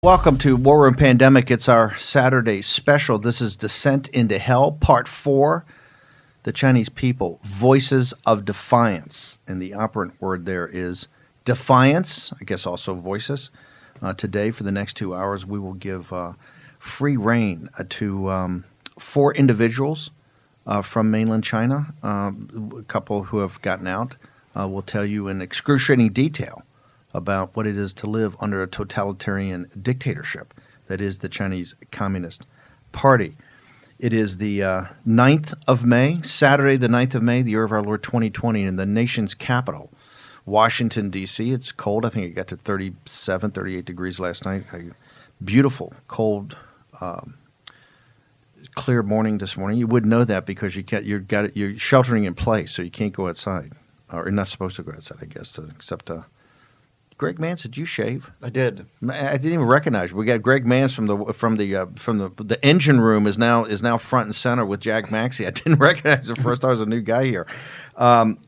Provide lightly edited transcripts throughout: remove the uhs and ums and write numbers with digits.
Welcome to War Room Pandemic. It's our Saturday special. This is Descent into Hell, Part 4. The Chinese People, Voices of Defiance. And the operant word there is defiance, I guess also voices. Today, for the next 2 hours, we will give free rein to 4 individuals from mainland China. A couple who have gotten out will tell you in excruciating detail about what it is to live under a totalitarian dictatorship that is the Chinese Communist Party. It is the 9th of May, Saturday the 9th of May, the year of our Lord 2020, in the nation's capital, Washington, D.C. It's cold. I think it got to 37, 38 degrees last night. Beautiful, cold, clear morning this morning. You wouldn't know that because you're sheltering in place, so you can't go outside. Or you're not supposed to go outside, I guess, except Greg Mance, did you shave? I did. I didn't even recognize you. We got Greg Mance from the engine room is now front and center with Jack Maxey. I didn't recognize it first. I was a new guy here.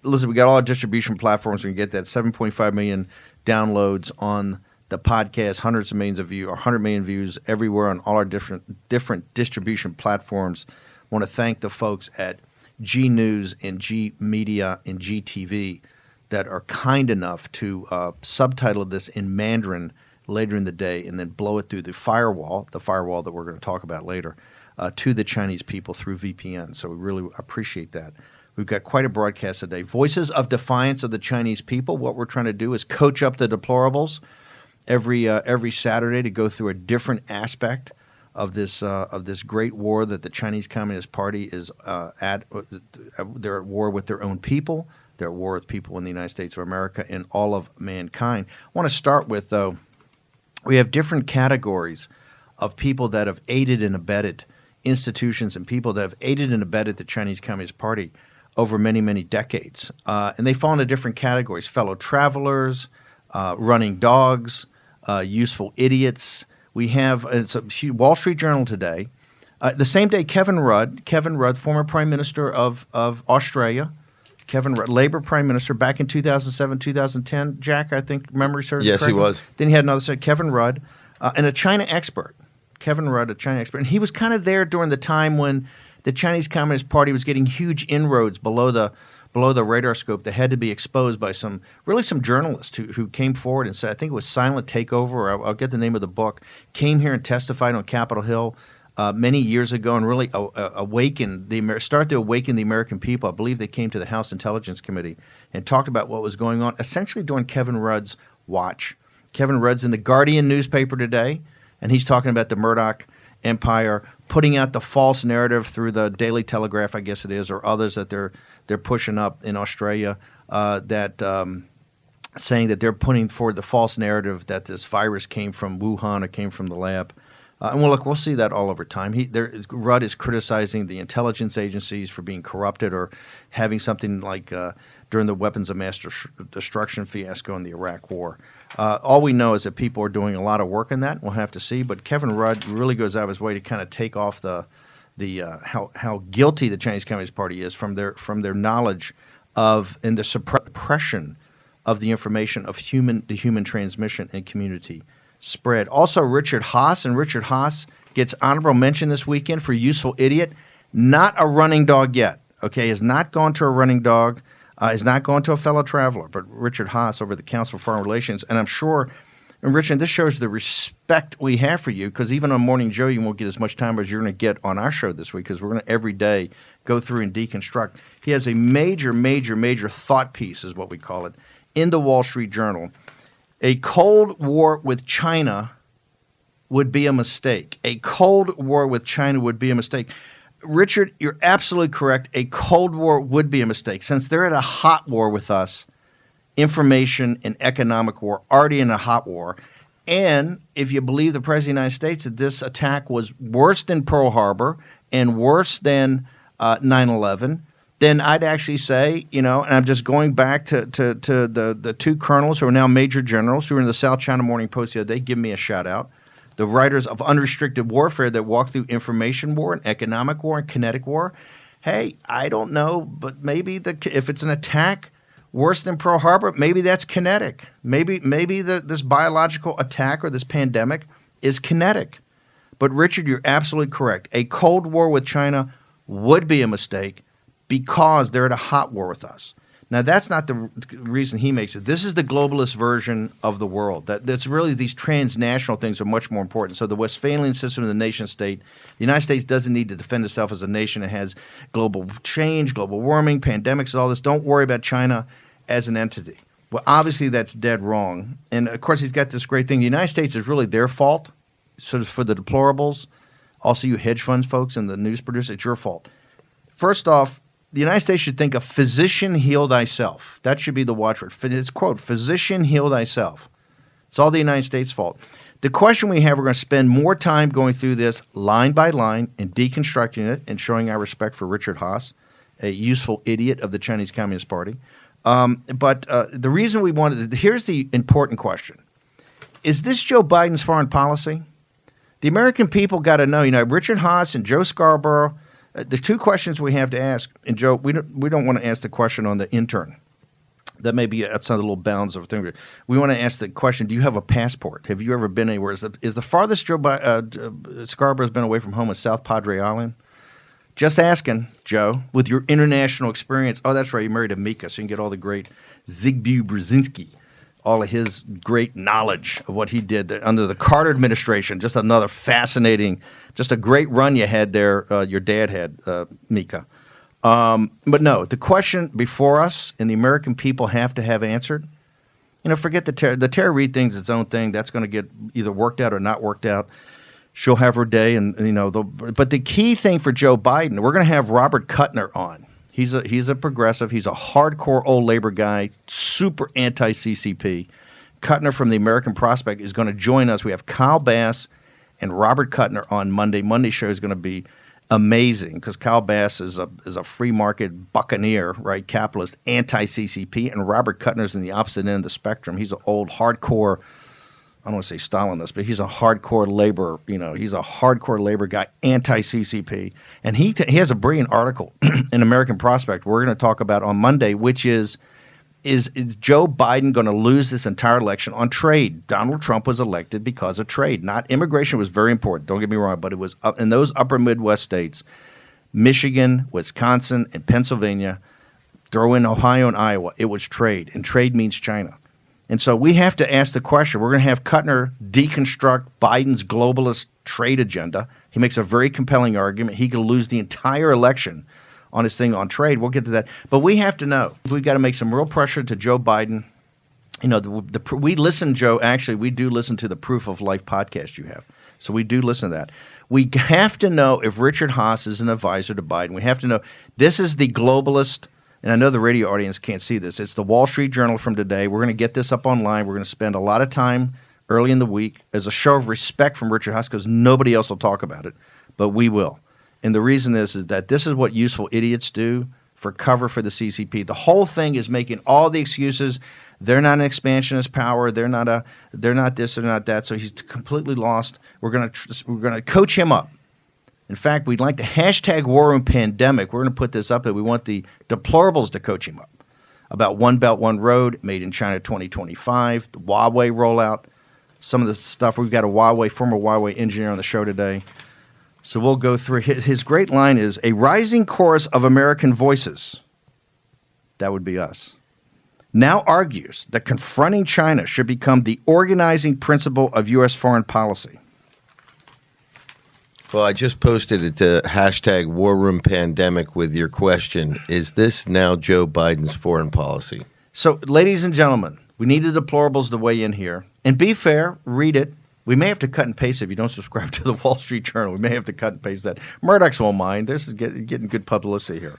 Listen, we got all our distribution platforms. We can get that 7.5 million downloads on the podcast, hundreds of millions of views, or 100 million views everywhere on all our different distribution platforms. I want to thank the folks at G News and G Media and GTV that are kind enough to subtitle this in Mandarin later in the day and then blow it through the firewall that we're going to talk about later, to the Chinese people through VPN. So we really appreciate that. We've got quite a broadcast today. Voices of Defiance of the Chinese People. What we're trying to do is coach up the deplorables every Saturday to go through a different aspect of this great war that the Chinese Communist Party is at. They're at war with their own people. They're at war with people in the United States of America and all of mankind. I want to start with, though, we have different categories of people that have aided and abetted institutions and people that have aided and abetted the Chinese Communist Party over many, many decades. And they fall into different categories: fellow travelers, running dogs, useful idiots. We have it's a Wall Street Journal today. The same day, Kevin Rudd, former Prime Minister of Australia, Kevin Rudd, Labor Prime Minister back in 2007, 2010. Jack, I think memory serves. Yes, he was. Then he had another, Kevin Rudd, and a China expert. Kevin Rudd, a China expert. And he was kind of there during the time when the Chinese Communist Party was getting huge inroads below the radar scope that had to be exposed by some journalists who came forward and said, I think it was Silent Takeover, or I'll get the name of the book, came here and testified on Capitol Hill many years ago and really started to awaken the American people. I believe they came to the House Intelligence Committee and talked about what was going on, essentially during Kevin Rudd's watch. Kevin Rudd's in the Guardian newspaper today, and he's talking about the Murdoch empire, putting out the false narrative through the Daily Telegraph, I guess it is, or others that they're pushing up in Australia, saying that they're putting forward the false narrative that this virus came from Wuhan or came from the lab. And we'll see that all over time. Rudd is criticizing the intelligence agencies for being corrupted or having something like during the weapons of mass destruction fiasco in the Iraq War. All we know is that people are doing a lot of work in that. We'll have to see. But Kevin Rudd really goes out of his way to kind of take off how guilty the Chinese Communist Party is from their knowledge of and the suppression of the information of the human transmission and community spread. Also, Richard Haas gets honorable mention this weekend for useful idiot. Not a running dog yet. Okay, has not gone to a running dog. Has not gone to a fellow traveler. But Richard Haas over the Council of Foreign Relations, and I'm sure. And Richard, this shows the respect we have for you, because even on Morning Joe, you won't get as much time as you're going to get on our show this week, because we're going to every day go through and deconstruct. He has a major thought piece, is what we call it, in the Wall Street Journal. A Cold War with China would be a mistake. A Cold War with China would be a mistake. Richard, you're absolutely correct. A Cold War would be a mistake. Since they're at a hot war with us, information and economic war, already in a hot war. And if you believe the President of the United States that this attack was worse than Pearl Harbor and worse than 9/11, then I'd actually say, and I'm just going back to the 2 colonels who are now major generals who were in the South China Morning Post the other day. Give me a shout out. The writers of Unrestricted Warfare that walk through information war and economic war and kinetic war. Hey, I don't know, but maybe if it's an attack worse than Pearl Harbor, maybe that's kinetic. Maybe this biological attack or this pandemic is kinetic. But, Richard, you're absolutely correct. A Cold War with China would be a mistake because they're at a hot war with us. Now, that's not the reason he makes it. This is the globalist version of the world. That's really these transnational things are much more important. So the Westphalian system of the nation state, the United States doesn't need to defend itself as a nation. It has global change, global warming, pandemics, all this. Don't worry about China as an entity. Well, obviously, that's dead wrong. And, of course, he's got this great thing. The United States is really their fault, sort of for the deplorables. Also, you hedge funds folks and the news producers, it's your fault. First off, the United States should think of physician heal thyself. That should be the watchword. It's, quote, physician heal thyself. It's all the United States' fault. The question we have, we're going to spend more time going through this line by line and deconstructing it and showing our respect for Richard Haas, a useful idiot of the Chinese Communist Party. But the reason we wanted – here's the important question. Is this Joe Biden's foreign policy? The American people got to know, Richard Haas and Joe Scarborough – the two questions we have to ask, and Joe, we don't want to ask the question on the intern. That may be outside the little bounds of thing. We want to ask the question: do you have a passport? Have you ever been anywhere? Is the farthest Scarborough's been away from home is South Padre Island? Just asking, Joe, with your international experience. Oh, that's right, you married a Mika, so you can get all the great Zbigniew Brzezinski, all of his great knowledge of what he did under the Carter administration. Just another fascinating, just a great run you had there. Your dad had, Mika. But no, the question before us and the American people have to have answered. Forget the Tara. The Tara Reid thing's its own thing. That's going to get either worked out or not worked out. She'll have her day, but the key thing for Joe Biden, we're going to have Robert Kuttner on. He's a progressive. He's a hardcore old labor guy, super anti-CCP. Kuttner from the American Prospect is going to join us. We have Kyle Bass and Robert Kuttner on Monday. Monday's show is going to be amazing because Kyle Bass is a free market buccaneer, right, capitalist, anti-CCP, and Robert Kuttner's in the opposite end of the spectrum. He's an old hardcore, I don't want to say Stalinist, but he's a hardcore labor, he's a hardcore labor guy, anti-CCP. And he has a brilliant article in American Prospect we're going to talk about on Monday, which is Joe Biden going to lose this entire election on trade? Donald Trump was elected because of trade. Not immigration was very important, don't get me wrong, but it was in those upper Midwest states, Michigan, Wisconsin, and Pennsylvania, throw in Ohio and Iowa, it was trade, and trade means China. And so we have to ask the question. We're going to have Kuttner deconstruct Biden's globalist trade agenda. He makes a very compelling argument. He could lose the entire election on his thing on trade. We'll get to that. But we have to know. We've got to make some real pressure to Joe Biden. We listen, Joe, actually, we do listen to the Proof of Life podcast you have. So we do listen to that. We have to know if Richard Haas is an advisor to Biden. We have to know this is the globalist. And I know the radio audience can't see this. It's the Wall Street Journal from today. We're going to get this up online. We're going to spend a lot of time early in the week as a show of respect from Richard Haas because nobody else will talk about it, but we will. And the reason is that this is what useful idiots do for cover for the CCP. The whole thing is making all the excuses. They're not an expansionist power. They're not this. They're not that. So he's completely lost. We're going to coach him up. In fact, we'd like to hashtag War Room Pandemic. We're going to put this up that we want the deplorables to coach him up about One Belt, One Road, Made in China 2025, the Huawei rollout, some of the stuff. We've got a former Huawei engineer on the show today. So we'll go through. His great line is, a rising chorus of American voices, that would be us, now argues that confronting China should become the organizing principle of U.S. foreign policy. Well, I just posted it to hashtag War Room Pandemic with your question. Is this now Joe Biden's foreign policy? So, ladies and gentlemen, we need the deplorables to weigh in here. And be fair, read it. We may have to cut and paste it if you don't subscribe to the Wall Street Journal. We may have to cut and paste that. Murdoch's won't mind. This is getting good publicity here.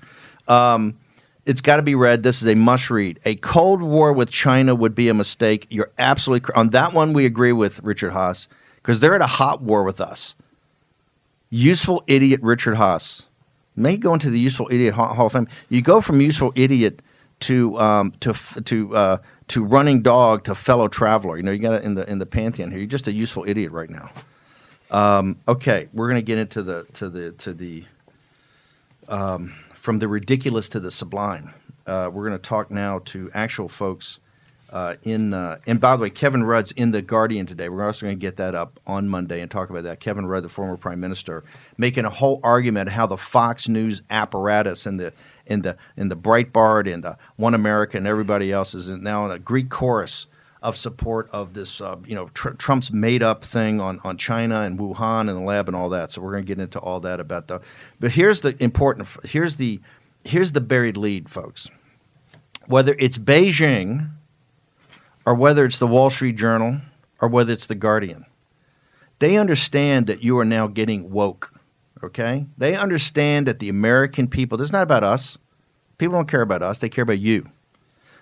It's got to be read. This is a must-read. A Cold War with China would be a mistake. You're absolutely correct. On that one, we agree with Richard Haas because they're at a hot war with us. Useful idiot Richard Haas. May go into the useful idiot Hall of Fame. You go from useful idiot to running dog to fellow traveler. You got it in the pantheon here. You're just a useful idiot right now. Okay, we're going to get into the from the ridiculous to the sublime. We're going to talk now to actual folks And by the way, Kevin Rudd's in The Guardian today. We're also going to get that up on Monday and talk about that. Kevin Rudd, the former prime minister, making a whole argument how the Fox News apparatus and the Breitbart and the One America and everybody else is now in a Greek chorus of support of this, Trump's made-up thing on China and Wuhan and the lab and all that. So we're going to get into all that about the. But here's the buried lead, folks. Whether it's Beijing, or whether it's the Wall Street Journal, or whether it's the Guardian, they understand that you are now getting woke. Okay, they understand that the American people. This is not about us. People don't care about us. They care about you.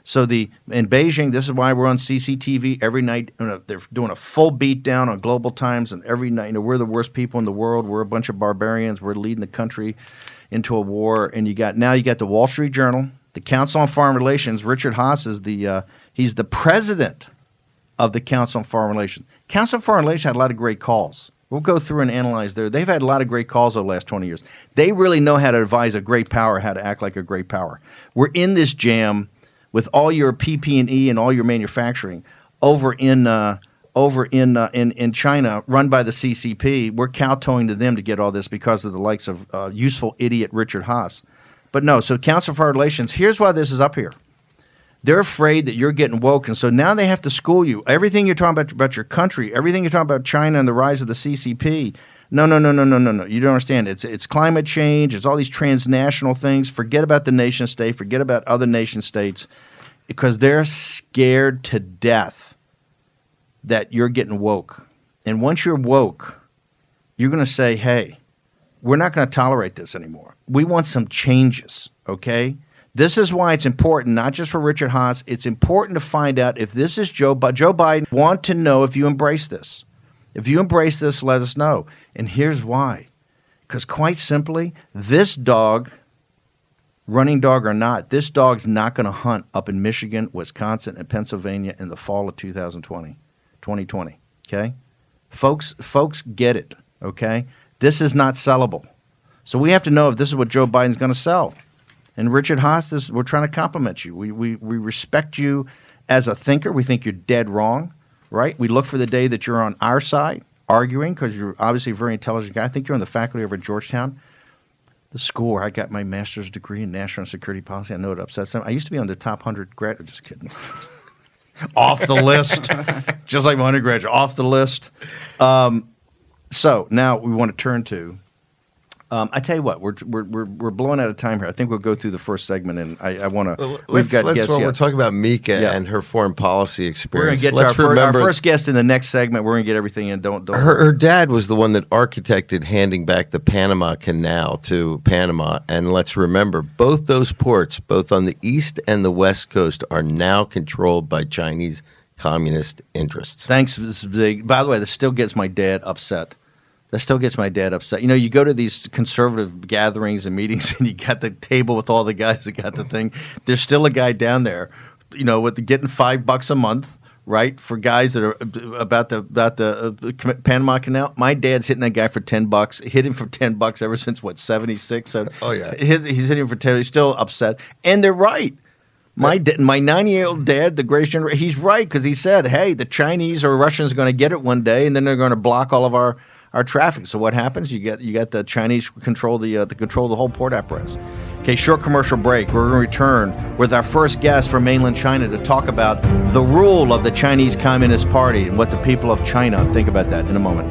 So in Beijing, this is why we're on CCTV every night. They're doing a full beat down on Global Times, and every night, we're the worst people in the world. We're a bunch of barbarians. We're leading the country into a war. And you got the Wall Street Journal, the Council on Foreign Relations. Richard Haas is he's the president of the Council on Foreign Relations. Council on Foreign Relations had a lot of great calls. We'll go through and analyze there. They've had a lot of great calls over the last 20 years. They really know how to advise a great power, how to act like a great power. We're in this jam with all your PP&E and all your manufacturing over in China, run by the CCP. We're kowtowing to them to get all this because of the likes of useful idiot Richard Haas. But no, so Council on Foreign Relations, here's why this is up here. They're afraid that you're getting woke, and so now they have to school you. Everything you're talking about your country, everything you're talking about China and the rise of the CCP. No. You don't understand. It's climate change. It's all these transnational things. Forget about the nation state. Forget about other nation states, because they're scared to death that you're getting woke. And once you're woke, you're going to say, hey, we're not going to tolerate this anymore. We want some changes, okay? This is why it's important, not just for Richard Haas. It's important to find out if this is Joe Biden. Want to know if you embrace this. If you embrace this, let us know. And here's why. Because quite simply, this dog, running dog or not, this dog's not going to hunt up in Michigan, Wisconsin, and Pennsylvania in the fall of 2020, okay? Folks get it, okay? This is not sellable. So we have to know if this is what Joe Biden's going to sell. And Richard Haas, we're trying to compliment you. We respect you as a thinker. We think you're dead wrong, right? We look for the day that you're on our side arguing, because you're obviously a very intelligent guy. I think you're on the faculty over at Georgetown, the school where I got my master's degree in national security policy. I know it upsets them. I used to be on the top 100 grad. Just kidding. Off the list, just like my undergraduate, off the list. So now we want to turn to. I tell you what, we're blowing out of time here. I think we'll go through the first segment, and I want to. We're talking about Mika and her foreign policy experience. We're going to get to our first guest in the next segment. We're going to get everything in. Don't. Her dad was the one that architected handing back the Panama Canal to Panama, and let's remember, both those ports, both on the east and the west coast, are now controlled by Chinese communist interests. Thanks. This is big. By the way, this still gets my dad upset. You go to these conservative gatherings and meetings, and you got the table with all the guys that got the thing. There's still a guy down there, with getting $5 a month, right, for guys that are about the Panama Canal. My dad's hitting that guy for $10. Hit him for $10 ever since 76. So oh yeah, he's hitting him for 10. He's still upset, and they're right. My 90-year-old dad, the greatest generation, he's right, because he said, "Hey, the Chinese or Russians are going to get it one day, and then they're going to block all of our traffic." So what happens? You got the Chinese control the whole port apparatus. Okay, short commercial break. We're going to return with our first guest from mainland China to talk about the rule of the Chinese Communist Party and what the people of China think about that in a moment.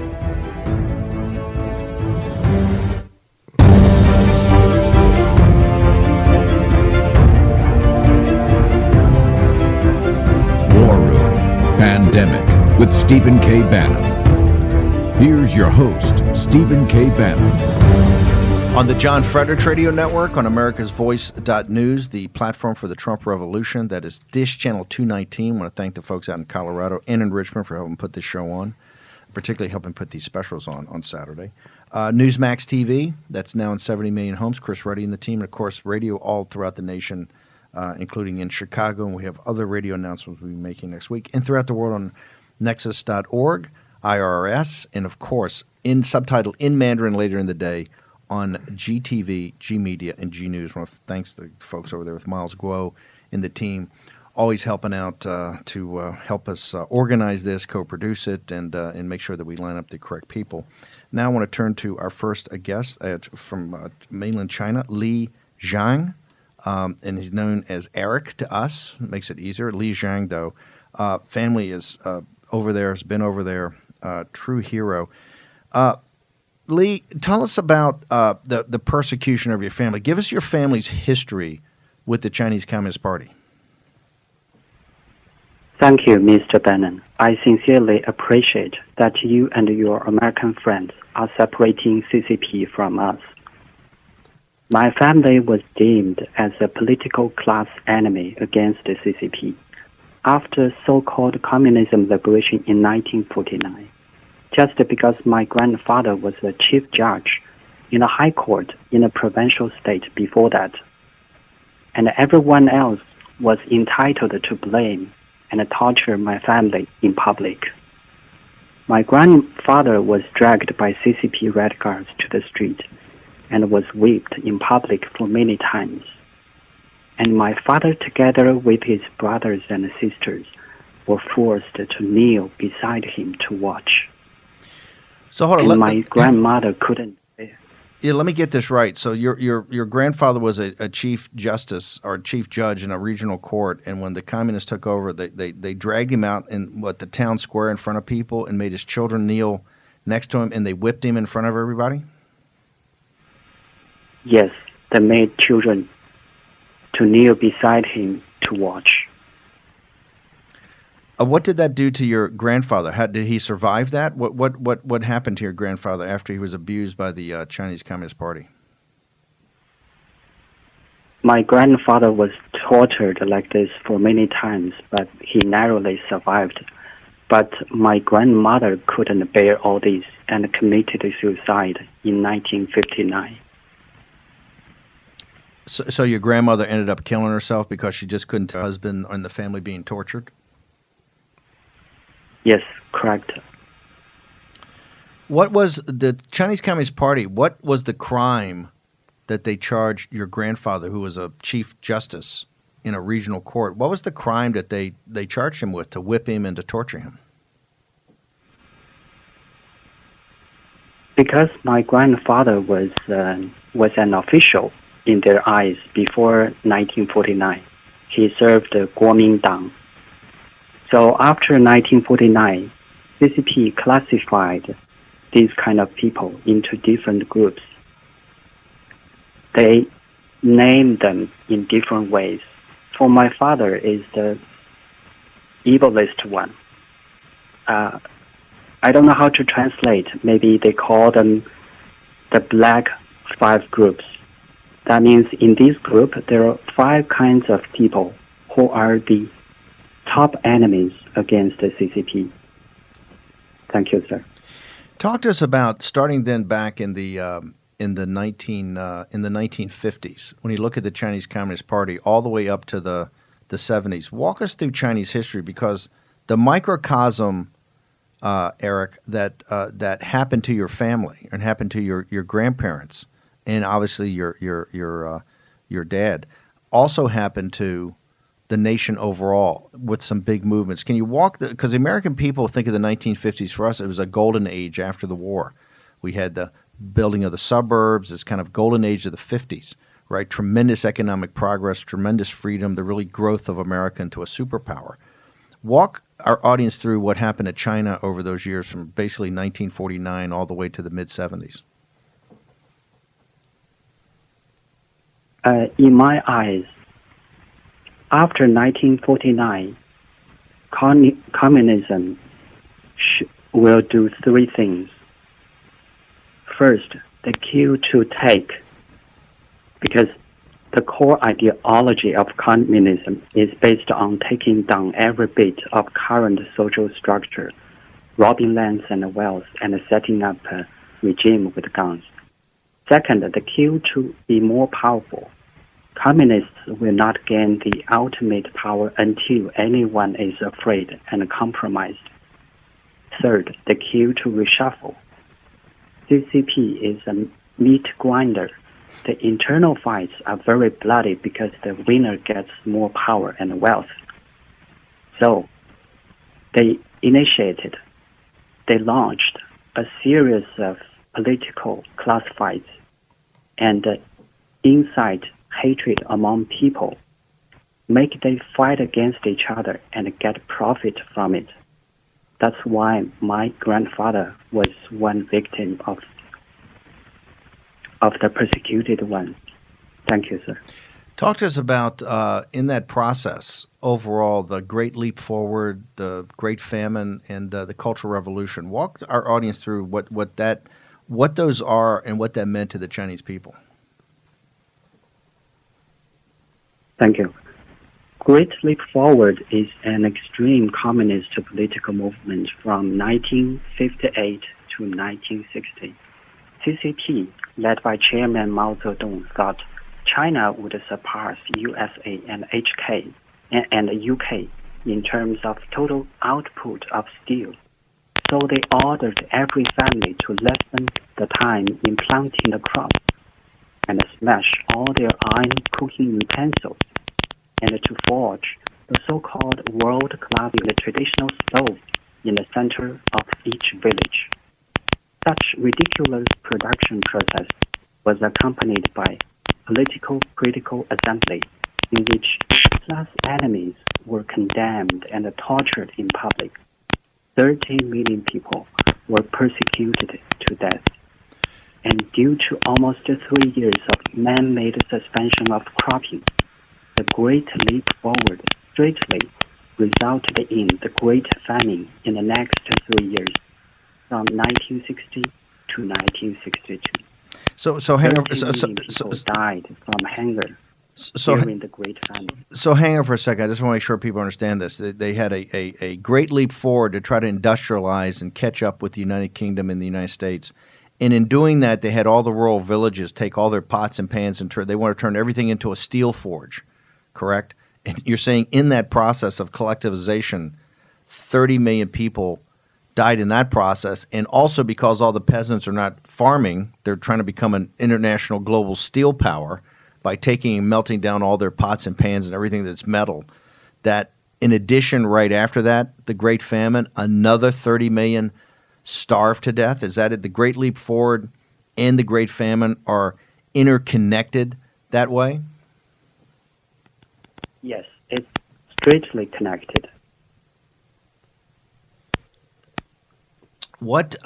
War Room Pandemic with Stephen K. Bannon. Here's your host, Stephen K. Bannon. On the John Fredericks Radio Network, on America's Voice.news, the platform for the Trump Revolution, that is Dish Channel 219. I want to thank the folks out in Colorado and in Richmond for helping put this show on, particularly helping put these specials on Saturday. Newsmax TV, that's now in 70 million homes. Chris Ruddy and the team, and of course, radio all throughout the nation, including in Chicago, and we have other radio announcements we'll be making next week, and throughout the world on Nexus.org. IRS, and of course, subtitled in Mandarin later in the day on GTV, G Media, and G News. I want to thank the folks over there with Miles Guo and the team. always helping out to help us organize this, co-produce it, and make sure that we line up the correct people. Now I want to turn to our first guest from mainland China, Li Zhang, and he's known as Eric to us. It makes it easier. Li Zhang, though, family is over there, has been over there, true hero. Li, tell us about the persecution of your family. Give us your family's history with the Chinese Communist Party. Thank you, Mr. Bannon. I sincerely appreciate that you and your American friends are separating CCP from us. My family was deemed as a political class enemy against the CCP after so-called communism liberation in 1949, just because my grandfather was a chief judge in a high court in a provincial state before that, and everyone else was entitled to blame and torture my family in public. My grandfather was dragged by CCP red guards to the street and was whipped in public for many times. And my father, together with his brothers and sisters, were forced to kneel beside him to watch. So hold on. And my grandmother couldn't. Yeah, let me get this right. So your grandfather was a chief justice or chief judge in a regional court, and when the communists took over, they dragged him out in the town square in front of people and made his children kneel next to him, and they whipped him in front of everybody? Yes, they made children to kneel beside him to watch. What did that do to your grandfather? How did he survive that? What happened to your grandfather after he was abused by the Chinese Communist Party? My grandfather was tortured like this for many times, but he narrowly survived. But my grandmother couldn't bear all this and committed suicide in 1959. So your grandmother ended up killing herself because she just couldn't tell her husband and the family being tortured? Yes, correct. What was the Chinese Communist Party, what was the crime that they charged your grandfather, who was a chief justice in a regional court? What was the crime that they charged him with to whip him and to torture him? Because my grandfather was an official in their eyes before 1949. He served the Kuomintang. So after 1949, CCP classified these kind of people into different groups. They named them in different ways. For my father is the evilest one. I don't know how to translate. Maybe they call them the Black 5 groups. That means in this group, there are 5 kinds of people who are the top enemies against the CCP. Thank you, sir. Talk to us about starting then back in the 1950s, when you look at the Chinese Communist Party all the way up to the 70s. Walk us through Chinese history, because the microcosm, Eric, that happened to your family and happened to your grandparents, and obviously your dad, also happened to the nation overall with some big movements. Can you walk because the American people think of the 1950s, for us, it was a golden age after the war. We had the building of the suburbs, this kind of golden age of the 50s, right? Tremendous economic progress, tremendous freedom, the really growth of America into a superpower. Walk our audience through what happened to China over those years from basically 1949 all the way to the mid-70s. In my eyes, after 1949, communism will do 3 things. First, the cue to take, because the core ideology of communism is based on taking down every bit of current social structure, robbing lands and wealth, and setting up a regime with guns. Second, the cue to be more powerful. Communists will not gain the ultimate power until anyone is afraid and compromised. Third, the cue to reshuffle. CCP is a meat grinder. The internal fights are very bloody because the winner gets more power and wealth. So they launched a series of political class fights and incite hatred among people, make them fight against each other and get profit from it. That's why my grandfather was one victim of the persecuted one. Thank you, sir. Talk to us about, in that process, overall, the Great Leap Forward, the Great Famine, and the Cultural Revolution. Walk our audience through what those are and what that meant to the Chinese people. Thank you. Great Leap Forward is an extreme communist political movement from 1958 to 1960. CCP, led by Chairman Mao Zedong, thought China would surpass USA and HK and the UK in terms of total output of steel. So they ordered every family to lessen the time in planting the crops and smash all their iron cooking utensils and to forge the so-called world-class traditional stove in the center of each village. Such ridiculous production process was accompanied by political critical assembly in which class enemies were condemned and tortured in public. 30 million people were persecuted to death. And due to almost 3 years of man-made suspension of cropping, the Great Leap Forward straightly resulted in the Great Famine in the next 3 years, from 1960 to 1962. So hang on. People died from hunger during the Great Famine. So hang on for a second. I just want to make sure people understand this. They had a great leap forward to try to industrialize and catch up with the United Kingdom and the United States. And in doing that, they had all the rural villages take all their pots and pans and they want to turn everything into a steel forge, correct? And you're saying in that process of collectivization, 30 million people died in that process, and also because all the peasants are not farming, they're trying to become an international global steel power by taking and melting down all their pots and pans and everything that's metal. That in addition, right after that, the Great Famine, another 30 million starved to death. Is that it? The Great Leap Forward and the Great Famine are interconnected that way? Yes, it's straightly connected. What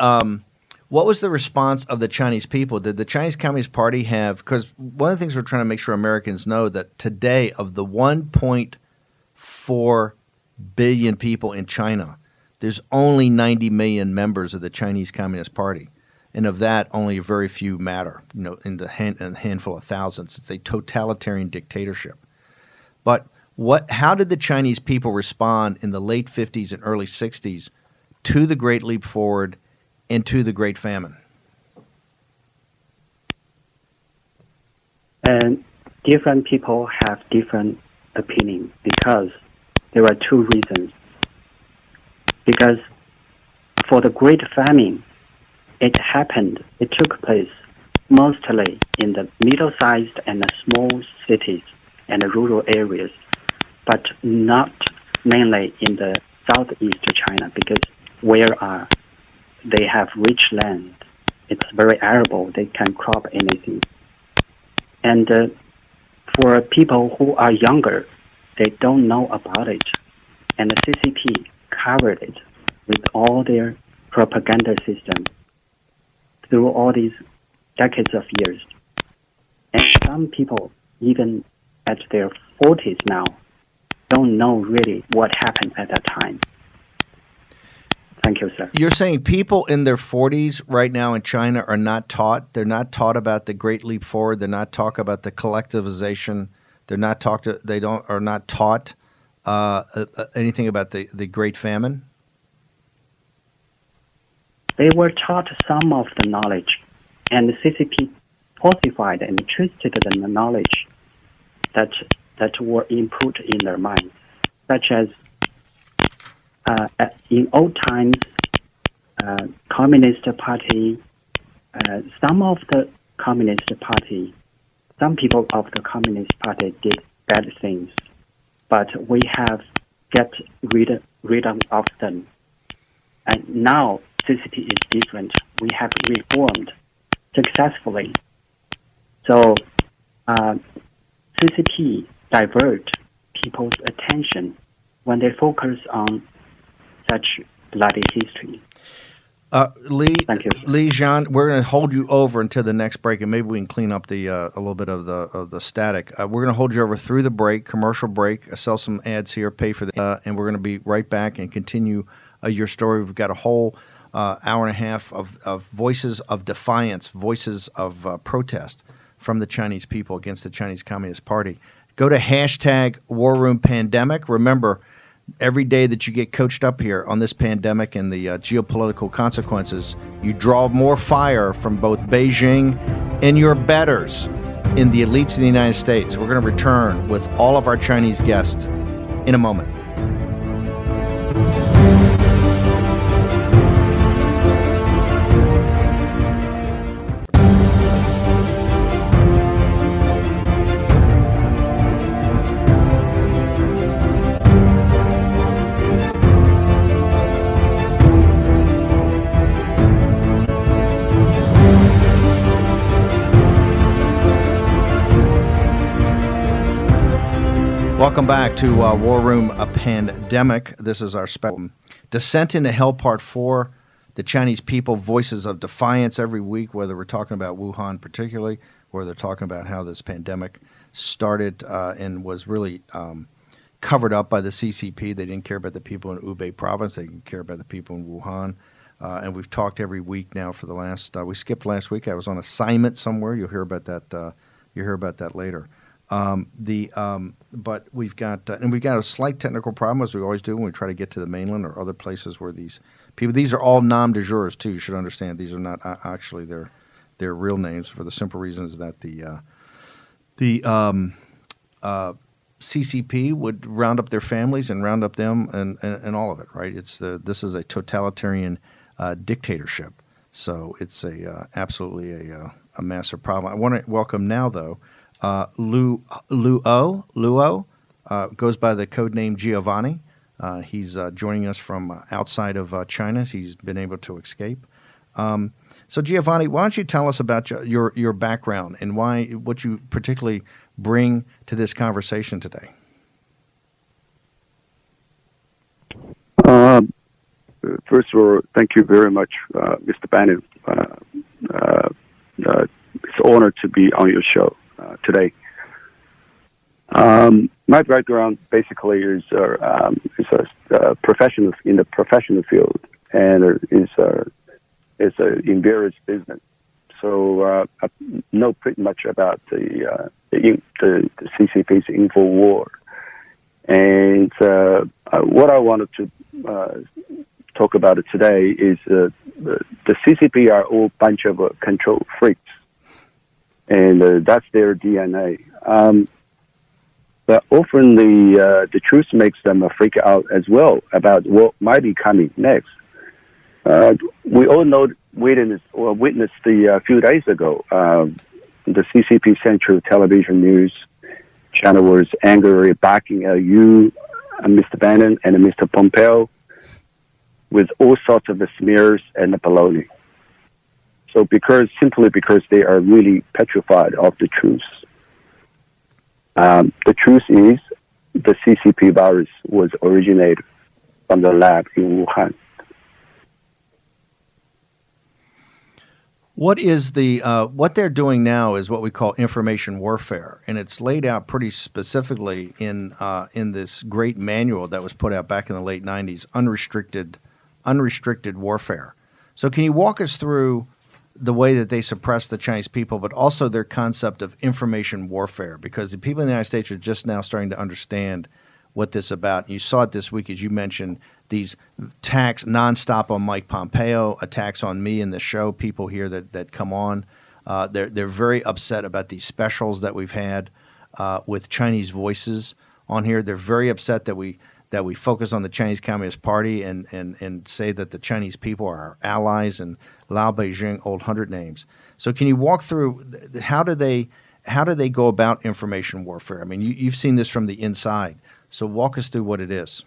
was the response of the Chinese people? Did the Chinese Communist Party have – because one of the things we're trying to make sure Americans know that today of the 1.4 billion people in China, there's only 90 million members of the Chinese Communist Party. And of that, only a very few matter, in a handful of thousands. It's a totalitarian dictatorship. But how did the Chinese people respond in the late 50s and early 60s to the Great Leap Forward and to the Great Famine? And different people have different opinions because there are two reasons. Because for the Great Famine, it took place mostly in the middle-sized and small cities and rural areas, but not mainly in the southeast China, because where they have rich land, it's very arable, they can crop anything. And for people who are younger, they don't know about it, and the CCP covered it with all their propaganda system through all these decades of years. And some people, even at their 40s now, don't know really what happened at that time. Thank you, sir. You're saying people in their 40s right now in China are not taught? They're not taught about the Great Leap Forward. They're not taught about the collectivization. They're not taught. Are not taught anything about the Great Famine. They were taught some of the knowledge, and the CCP falsified and twisted the knowledge that were input in their minds, such as in old times, Communist Party, some people of the Communist Party did bad things, but we have get rid of them. And now CCP is different. We have reformed successfully. So CCP divert people's attention when they focus on such bloody history. Lee, Thank you. Lee Jean, we're going to hold you over until the next break, and maybe we can clean up the a little bit of the static. We're going to hold you over through the break, commercial break. Sell some ads here, pay for the, and we're going to be right back and continue your story. We've got a whole hour and a half of voices of defiance, voices of protest from the Chinese people against the Chinese Communist Party. Go to hashtag War Room Pandemic. Remember, every day that you get coached up here on this pandemic and the geopolitical consequences, you draw more fire from both Beijing and your betters in the elites of the United States. We're going to return with all of our Chinese guests in a moment. Welcome back to War Room Pandemic. This is our special Descent into Hell Part 4, the Chinese people, voices of defiance every week, whether we're talking about Wuhan particularly, or they're talking about how this pandemic started and was really covered up by the CCP. They didn't care about the people in Hubei province. They didn't care about the people in Wuhan. And we've talked every week now for the last, we skipped last week. I was on assignment somewhere. You'll hear about that. You'll hear about that later. But we've got a slight technical problem, as we always do when we try to get to the mainland or other places where these people. These are all nom de jures too. You should understand these are not actually their real names for the simple reasons that the CCP would round up their families and round up them and all of it. Right? This is a totalitarian dictatorship. So it's absolutely a massive problem. I want to welcome now though. Luo goes by the code name Giovanni. He's joining us from outside of China. He's been able to escape. So Giovanni, why don't you tell us about your background and what you particularly bring to this conversation today? First of all, thank you very much, Mr. Bannon. It's an honor to be on your show today. My background basically is a professional in the professional field, and is in various business. So I know pretty much about the CCP's info war, and what I wanted to talk about it today is the CCP are all bunch of control freaks. And that's their DNA. But often the truth makes them freak out as well about what might be coming next. We all witnessed a few days ago, the CCP Central Television News channel was angrily backing you, Mr. Bannon, and Mr. Pompeo with all sorts of the smears and the baloney. So simply because they are really petrified of the truth. The truth is the CCP virus was originated from the lab in Wuhan. What is what they're doing now is what we call information warfare, and it's laid out pretty specifically in this great manual that was put out back in the late 90s, unrestricted warfare. So can you walk us through the way that they suppress the Chinese people, but also their concept of information warfare, because the people in the United States are just now starting to understand what this is about. You saw it this week, as you mentioned, these attacks nonstop on Mike Pompeo, attacks on me in the show, people here that come on. They're very upset about these specials that we've had with Chinese voices on here. They're very upset that we focus on the Chinese Communist Party and say that the Chinese people are our allies and Lao Beijing old 100 names. So can you walk through how do they go about information warfare? I mean, you've seen this from the inside. So walk us through what it is.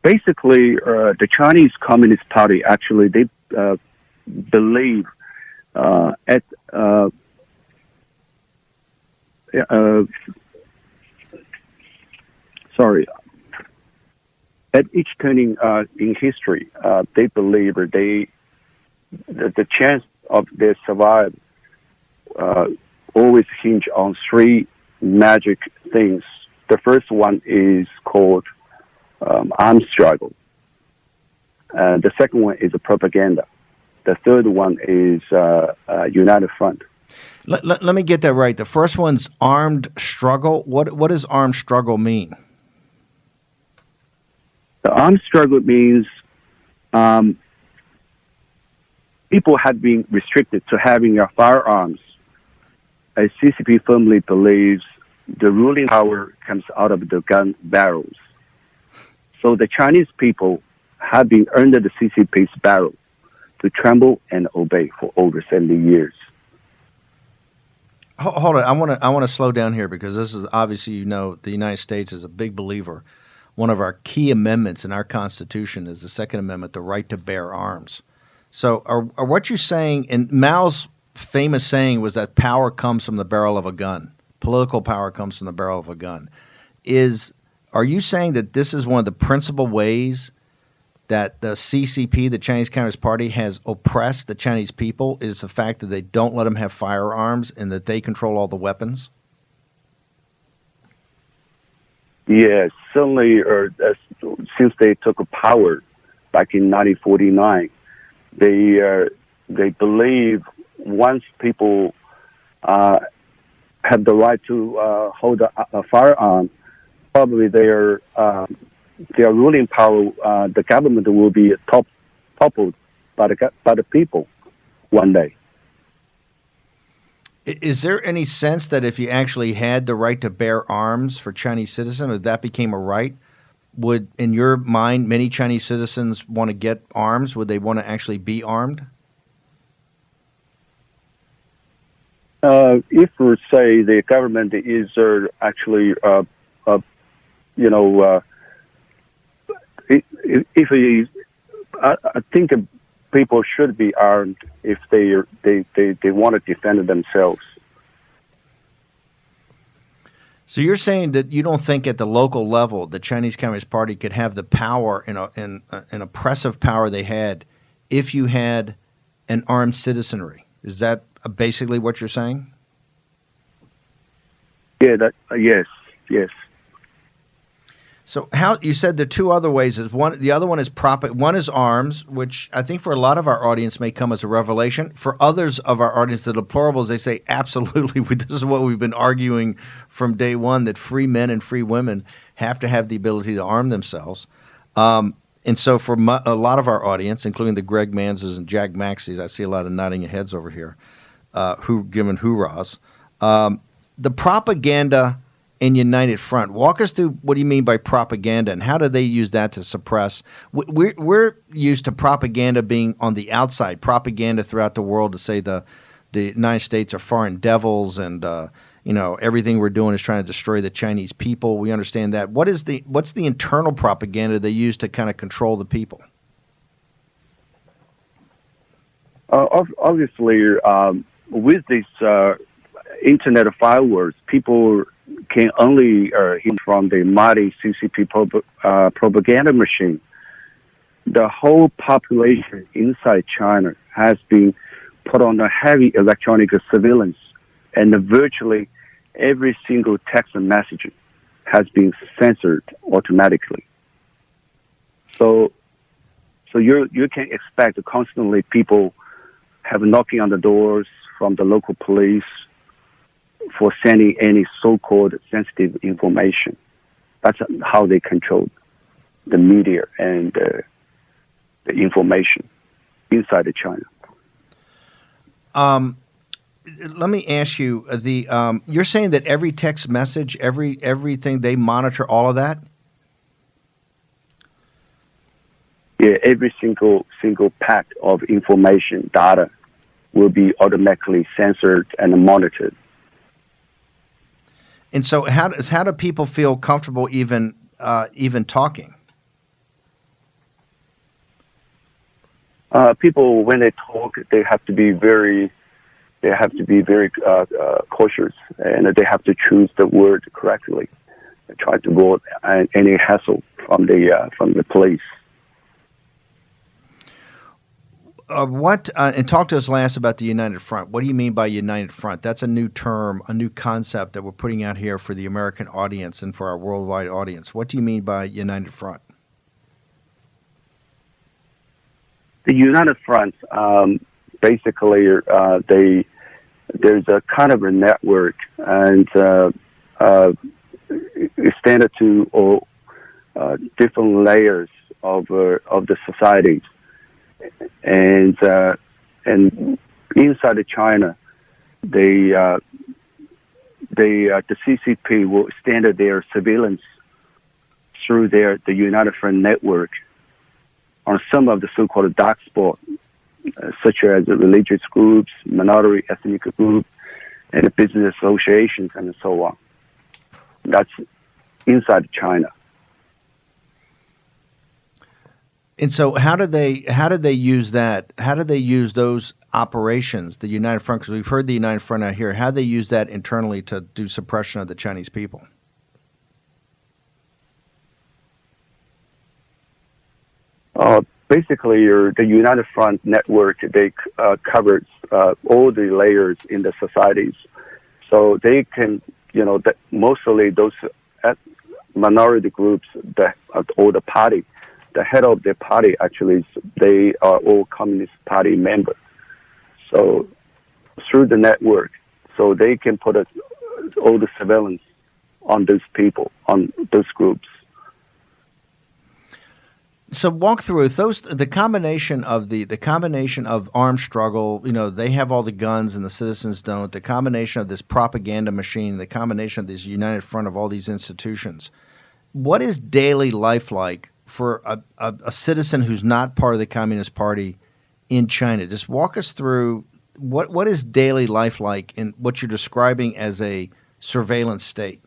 Basically, the Chinese Communist Party actually they believe at sorry, at each turning in history, they believe the chance of their survival always hinge on three magic things. The first one is called arms struggle. The second one is propaganda. The third one is united front. Let me get that right. The first one's armed struggle. What does armed struggle mean? The armed struggle means people had been restricted to having firearms. As CCP firmly believes, the ruling power comes out of the gun barrels. So the Chinese people have been under the CCP's barrel to tremble and obey for over 70 years. Hold on. I want to slow down here because this is obviously, the United States is a big believer. One of our key amendments in our Constitution is the Second Amendment, the right to bear arms. So are what you're saying, and Mao's famous saying was that power comes from the barrel of a gun. Political power comes from the barrel of a gun. Are you saying that this is one of the principal ways that the CCP, the Chinese Communist Party, has oppressed the Chinese people, is the fact that they don't let them have firearms and that they control all the weapons? Yes, certainly. Since they took power back in 1949, they believe once people have the right to hold a firearm, probably their ruling power, the government will be toppled by the people one day. Is there any sense that if you actually had the right to bear arms for Chinese citizens, if that became a right, would, in your mind, many Chinese citizens want to get arms? Would they want to actually be armed? If we say the government is actually, I think people should be armed if they want to defend themselves. So you're saying that you don't think at the local level the Chinese Communist Party could have the power, an oppressive power they had, if you had an armed citizenry? Is that basically what you're saying? Yeah. Yes. So how you said the two other ways is the other one is one is arms, which I think for a lot of our audience may come as a revelation. For others of our audience, the deplorables, they say absolutely. This is what we've been arguing from day one, that free men and free women have to have the ability to arm themselves. And so for a lot of our audience, including the Greg Manses and Jack Maxey's, I see a lot of nodding heads over here, who giving hoorahs. The propaganda in United Front. Walk us through what do you mean by propaganda, and how do they use that to suppress? We're used to propaganda being on the outside, propaganda throughout the world to say the United States are foreign devils, and everything we're doing is trying to destroy the Chinese people. We understand that. What's the internal propaganda they use to kind of control the people? Obviously, with this internet firewalls, people can only hear from the mighty CCP propaganda machine. The whole population inside China has been put on a heavy electronic surveillance, and virtually every single text message has been censored automatically. So you can expect constantly people have knocking on the doors from the local police for sending any so-called sensitive information. That's how they control the media and the information inside of China. Let me ask you, you're saying that every text message, everything, they monitor all of that? Yeah, every single pack of information, data, will be automatically censored and monitored. And so how do people feel comfortable even talking? People, when they talk, they have to be very cautious, and they have to choose the word correctly. They try to avoid any hassle from the police. And talk to us last about the United Front. What do you mean by United Front? That's a new term, a new concept that we're putting out here for the American audience and for our worldwide audience. What do you mean by United Front? The United Front, basically, there's a kind of a network, and extended to all different layers of the society, and inside of China, the CCP will extend their surveillance through the United Front network on some of the so-called dark spots, such as religious groups, minority ethnic groups, and business associations, and so on. That's inside China. And so, how do they use that? How do they use those operations, the United Front? Because we've heard the United Front out here. How do they use that internally to do suppression of the Chinese people? Basically, the United Front network, they covers all the layers in the societies, so they can, mostly those minority groups, or the party, the head of the party actually, they are all Communist Party members. So through the network, so they can put all the surveillance on those people, on those groups. So walk through the combination of armed struggle. They have all the guns and the citizens don't. The combination of this propaganda machine, the combination of this United Front of all these institutions. What is daily life like for a citizen who's not part of the Communist Party in China? Just walk us through what is daily life like in what you're describing as a surveillance state.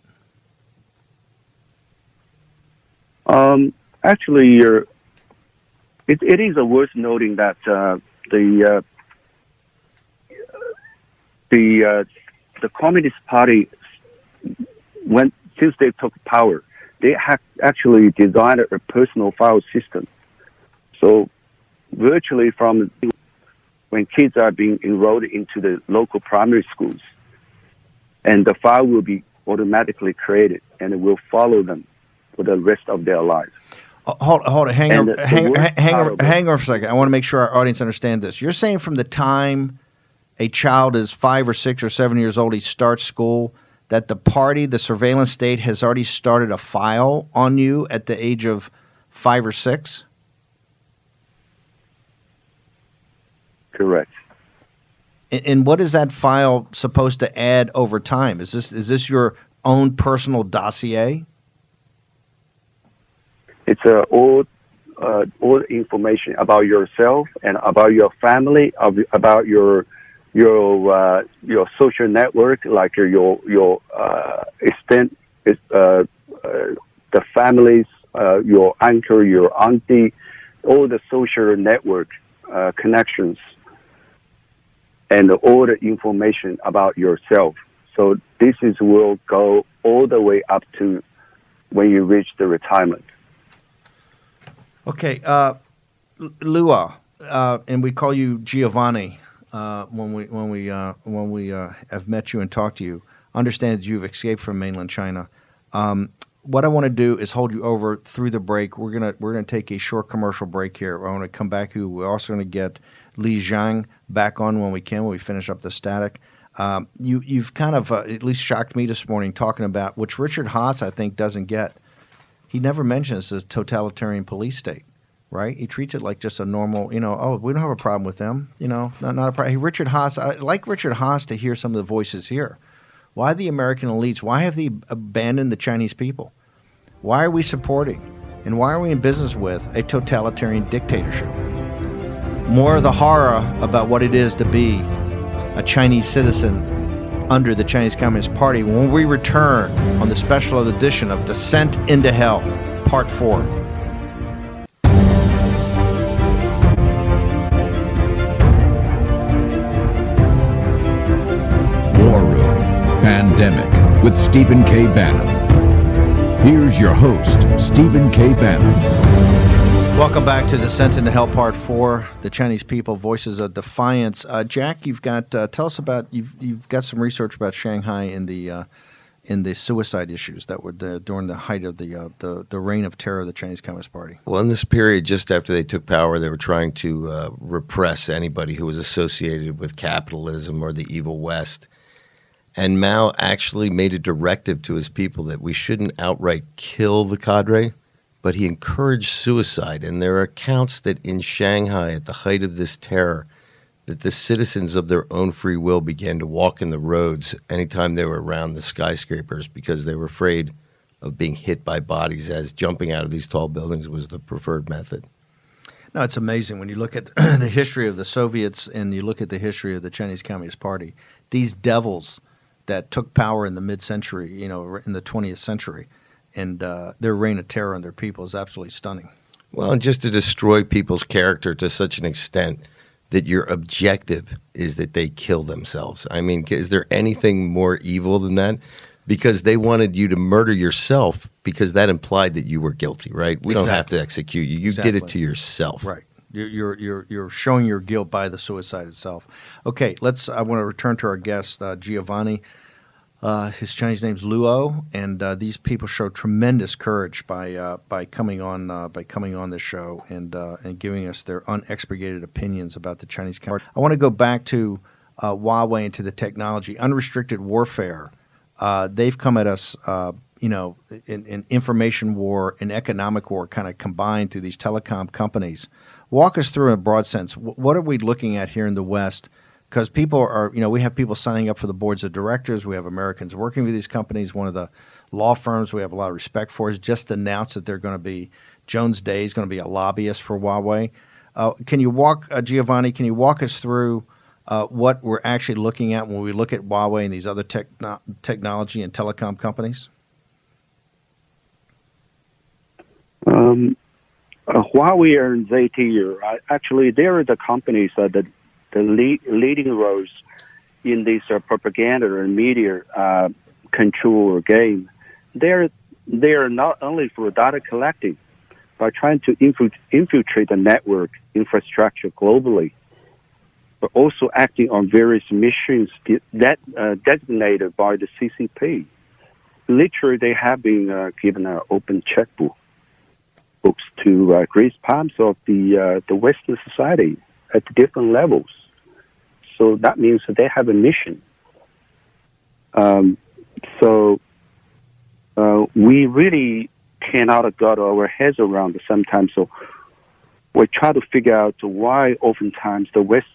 Actually, it is worth noting that the Communist Party, since they took power, they have actually designed a personal file system. So virtually from when kids are being enrolled into the local primary schools, and the file will be automatically created, and it will follow them for the rest of their lives. Hold on, hang on for a second. I want to make sure our audience understands this. You're saying from the time a child is 5 or 6 or 7 years old, he starts school, that the party, the surveillance state, has already started a file on you at the age of 5 or 6? Correct. And what is that file supposed to add over time? Is this your own personal dossier? It's all information about yourself and about your family, about your social network, like your extent, the families, your uncle, your auntie, all the social network connections, and all the information about yourself. So this will go all the way up to when you reach the retirement. Okay, Lua, and we call you Giovanni when we have met you and talked to you. Understand that you've escaped from mainland China. What I want to do is hold you over through the break. We're gonna take a short commercial break here. I want to come back. We're also going to get Li Zhang back on when we can, when we finish up the static. You've kind of at least shocked me this morning talking about, which Richard Haas I think doesn't get. He never mentions the totalitarian police state, right? He treats it like just a normal, we don't have a problem with them, not a problem. Richard Haas, I like Richard Haas to hear some of the voices here. Why the American elites? Why have they abandoned the Chinese people? Why are we supporting and why are we in business with a totalitarian dictatorship? More of the horror about what it is to be a Chinese citizen under the Chinese Communist Party when we return on the special edition of Descent into Hell, Part 4. Pandemic with Stephen K. Bannon. Here's your host, Stephen K. Bannon. Welcome back to Descent into Hell Part 4, The Chinese People, Voices of Defiance. Jack, you've got tell us about you've got some research about Shanghai in the suicide issues that were during the height of the reign of terror of the Chinese Communist Party. Well, in this period, just after they took power, they were trying to repress anybody who was associated with capitalism or the evil West. And Mao actually made a directive to his people that we shouldn't outright kill the cadre, but he encouraged suicide. And there are accounts that in Shanghai, at the height of this terror, that the citizens of their own free will began to walk in the roads anytime they were around the skyscrapers because they were afraid of being hit by bodies, as jumping out of these tall buildings was the preferred method. No, it's amazing when you look at the history of the Soviets and you look at the history of the Chinese Communist Party. These devils that took power in the mid-century, in the 20th century, and their reign of terror on their people is absolutely stunning. Well, and just to destroy people's character to such an extent that your objective is that they kill themselves. I mean, is there anything more evil than that? Because they wanted you to murder yourself because that implied that you were guilty, right? We don't have to execute you. You did it to yourself. Right. You're showing your guilt by the suicide itself. Okay, I want to return to our guest, Giovanni. His Chinese name's Luo, and these people show tremendous courage by coming on this show and giving us their unexpurgated opinions about the Chinese Communist Party. I want to go back to Huawei and to the technology, unrestricted warfare. They've come at us, in information war and economic war, kind of combined through these telecom companies. Walk us through in a broad sense. What are we looking at here in the West? Because people are, we have people signing up for the boards of directors. We have Americans working with these companies. One of the law firms we have a lot of respect for has just announced that they're going to be, Jones Day is going to be a lobbyist for Huawei. Giovanni, can you walk us through what we're actually looking at when we look at Huawei and these other technology and telecom companies? Huawei and ZTE, actually, they're the companies that the leading roles in this propaganda and media control game. They're not only for data collecting, but trying to infiltrate the network infrastructure globally, but also acting on various missions that designated by the CCP. Literally, they have been given an open checkbook books to grease palms of the Western society at different levels. So that means that they have a mission. We really cannot get our heads around it sometimes. So we try to figure out why oftentimes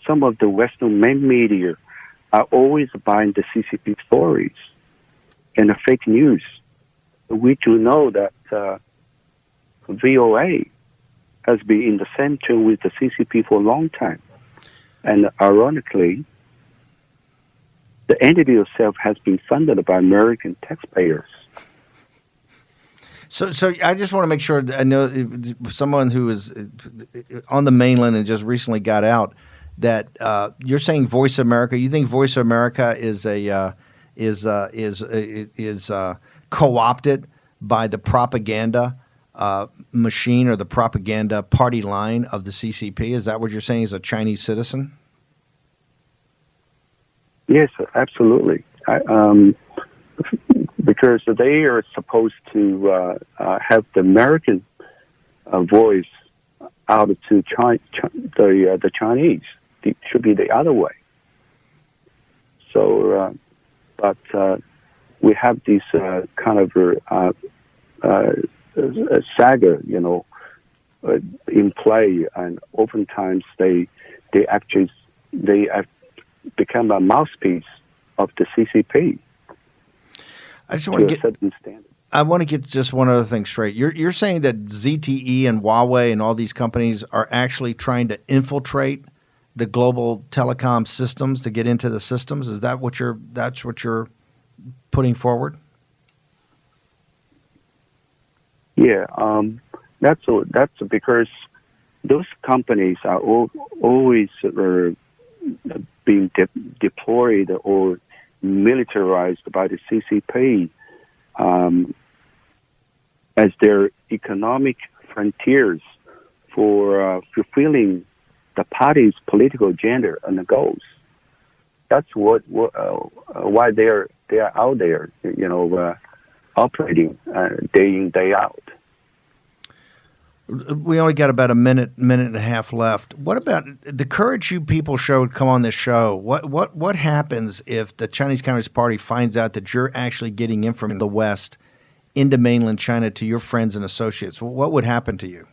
some of the Western main media are always buying the CCP stories and the fake news. We do know that VOA has been in the same tune with the CCP for a long time. And ironically, the entity itself has been funded by American taxpayers. So I just want to make sure, I know someone who is on the mainland and just recently got out, that you're saying Voice America. You think Voice America is co-opted by the propaganda machine or the propaganda party line of the CCP? Is that what you're saying as a Chinese citizen? Yes, absolutely. Because they are supposed to have the American voice out to the Chinese. It should be the other way. So, but we have this kind of saga, in play, and oftentimes they have become a mouthpiece of the CCP. I just want to get. I want to get just one other thing straight. You're saying that ZTE and Huawei and all these companies are actually trying to infiltrate the global telecom systems to get into the systems? Is that what you're putting forward? Yeah, that's because those companies are always being deployed or militarized by the CCP as their economic frontiers for fulfilling the party's political agenda and goals. That's why they are out there, operating day in, day out. We only got about a minute and a half left. What about the courage you people showed come on this show? What happens if the Chinese Communist Party finds out that you're actually getting in from the West into mainland China to your friends and associates? What would happen to you?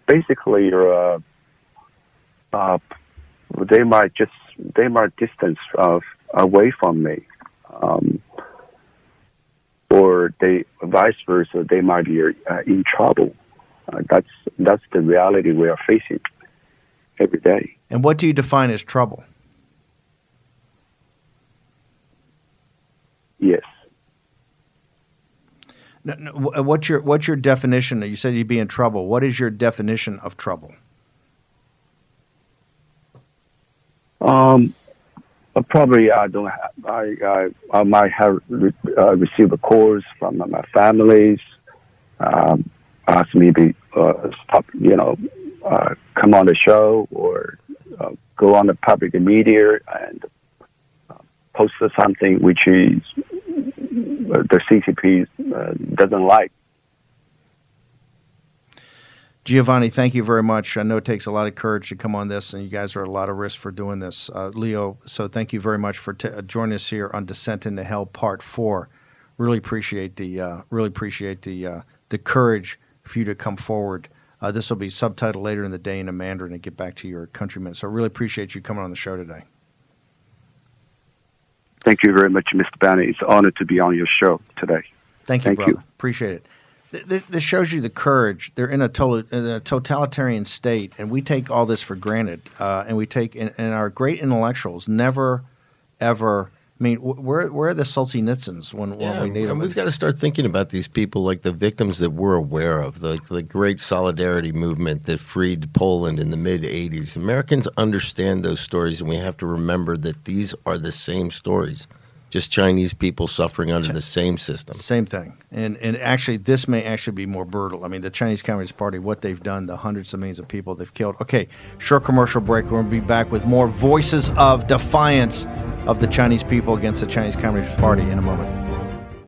Basically, they might distance away from me. Or they, vice versa, they might be in trouble. That's the reality we are facing every day. And what do you define as trouble? Yes. No, what's your definition? You said you'd be in trouble. What is your definition of trouble? Probably I don't have. I might have received calls from my families, ask me to stop, come on the show or go on the public media and post something which is the CCP doesn't like. Giovanni, thank you very much. I know it takes a lot of courage to come on this, and you guys are at a lot of risk for doing this. Leo, so thank you very much for joining us here on Descent into Hell Part 4. Really appreciate the courage for you to come forward. This will be subtitled later in the day in a Mandarin and get back to your countrymen. So I really appreciate you coming on the show today. Thank you very much, Mr. Bannon. It's an honor to be on your show today. Thank you, brother. Appreciate it. This shows you the courage. They're in a totalitarian state, and we take all this for granted. And we take, and our great intellectuals never, ever. I mean, where are the Solzhenitsyns when we need them? We've got to start thinking about these people like the victims that we're aware of, the great solidarity movement that freed Poland in the mid-'80s. Americans understand those stories, and we have to remember that these are the same stories. Just Chinese people suffering under the same system. Same thing. And actually, this may actually be more brutal. I mean, the Chinese Communist Party, what they've done, the hundreds of millions of people they've killed. Okay, short commercial break. We're going to be back with more voices of defiance of the Chinese people against the Chinese Communist Party in a moment.